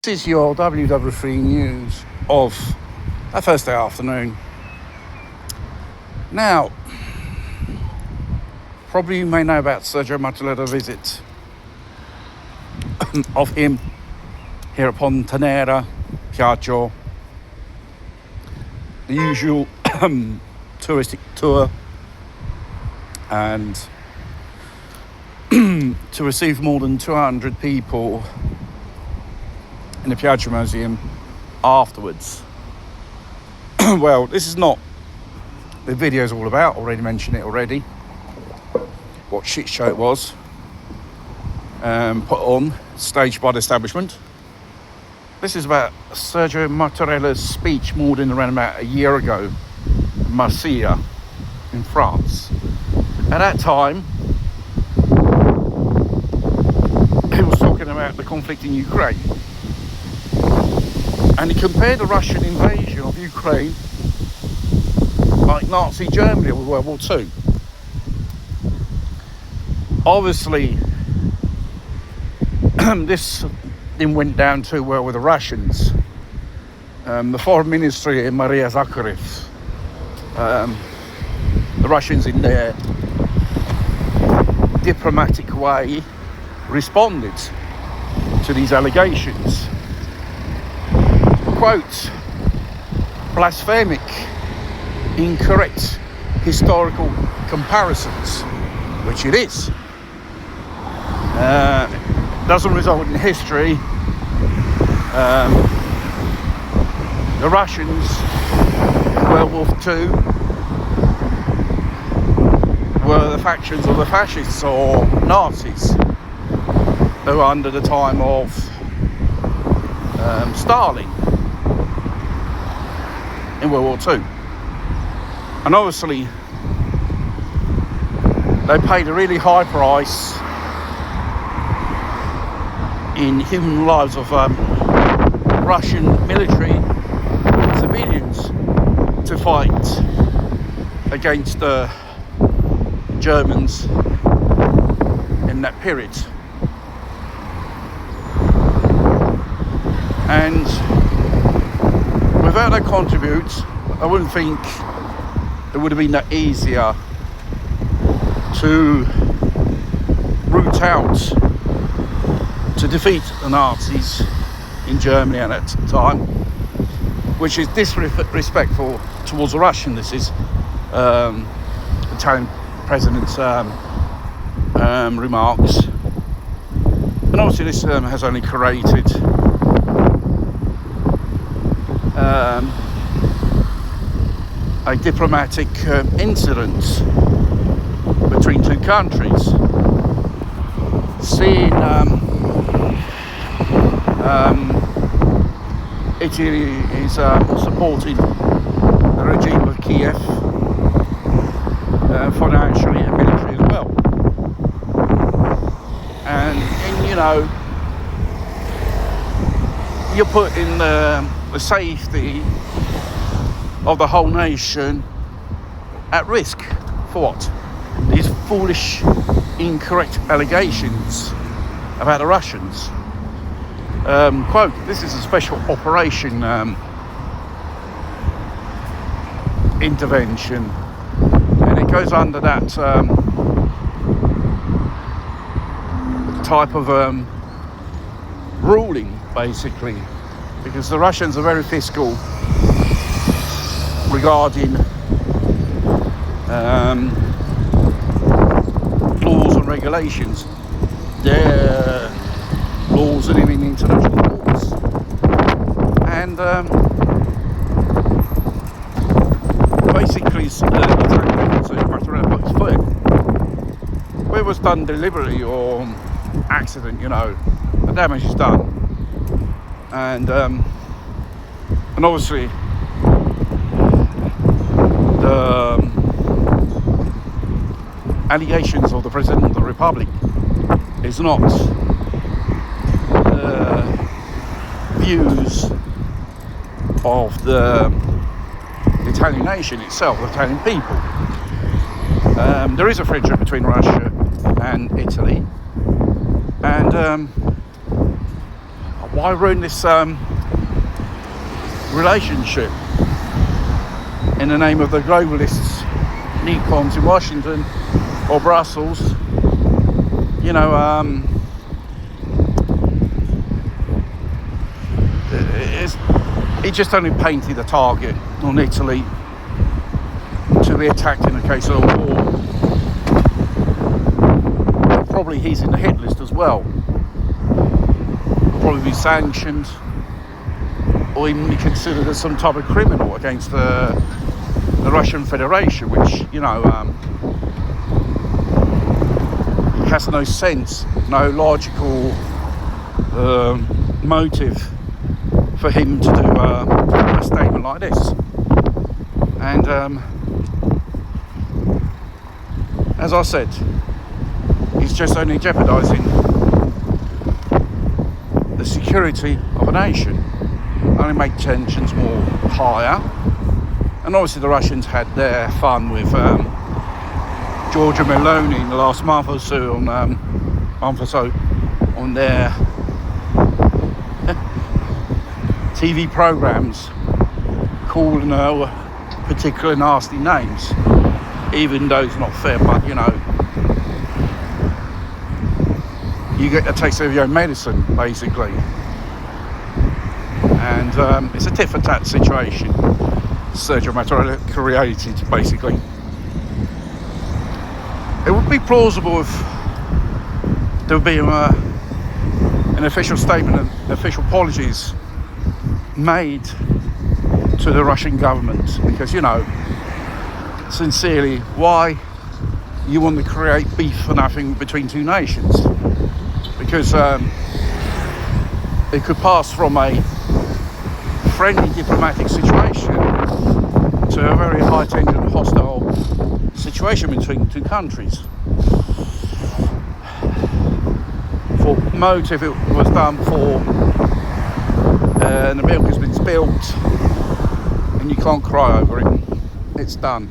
This is your WW3 news of a Thursday afternoon. Now, probably you may know about Sergio Mattarella's visit of him here upon Tenera, Piaggio, the usual touristic tour, and to receive more than 200 people in the Piaggio Museum afterwards. Well, this is not the video's all about. Already mentioned it already. What shit show it was. Put on, staged by the establishment. This is about Sergio Mattarella's speech more than around about a year ago in Marseille in France. At that time, he was talking about the conflict in Ukraine. And he compared the Russian invasion of Ukraine like Nazi Germany with World War II. Obviously, this then went down too well with the Russians. The foreign ministry, Maria Zakharov, the Russians in their diplomatic way responded to these allegations. Quote, blasphemic, incorrect historical comparisons, which it is. Doesn't result in history. The Russians in World War II were the factions of the fascists or Nazis. They were under the time of Stalin in World War II. And obviously, they paid a really high price in human lives of Russian military civilians to fight against the Germans in that period. And without that contribute, I wouldn't think it would have been that easier to root out, to defeat the Nazis in Germany at that time, which is disrespectful towards the Russian. This is Italian president's remarks. And obviously this has only created a diplomatic incident between two countries. Seeing Italy is supporting the regime of Kiev financially and military as well. And you know, you're putting the safety of the whole nation at risk for what? These foolish, incorrect allegations about the Russians. Quote, this is a special operation intervention, and it goes under that type of ruling, basically, because the Russians are very fiscal regarding laws and regulations. Their laws are in international laws, and basically Mattarella put his foot in. Where it was done deliberately or accident, you know, the damage is done, and obviously the allegations of the President of the Republic is not views of the Italian nation itself, the Italian people. There is a friendship between Russia and Italy, and why ruin this relationship in the name of the globalists, Nicons in Washington or Brussels? You know, he just only painted a target on Italy to be attacked in the case of a war. Probably he's in the hit list as well. Will probably be sanctioned or even be considered as some type of criminal against the Russian Federation, which, you know, it has no sense, no logical motive for him to do a statement like this. And as I said, he's just only jeopardising the security of a nation, only make tensions more higher. And obviously the Russians had their fun with Giorgia Meloni in the last month or so on their TV programs, calling her particular nasty names, even though it's not fair. But you know, you get a taste of your own medicine, basically. And it's a tit for tat situation Sergio Mattarella created, basically. It would be plausible if there would be an official statement and official apologies made to the Russian government, because, you know, sincerely, why you want to create beef for nothing between two nations? Because it could pass from a friendly diplomatic situation to a very high tension, hostile situation between two countries. For motive, it was done for and the milk has been spilt and you can't cry over it. It's done.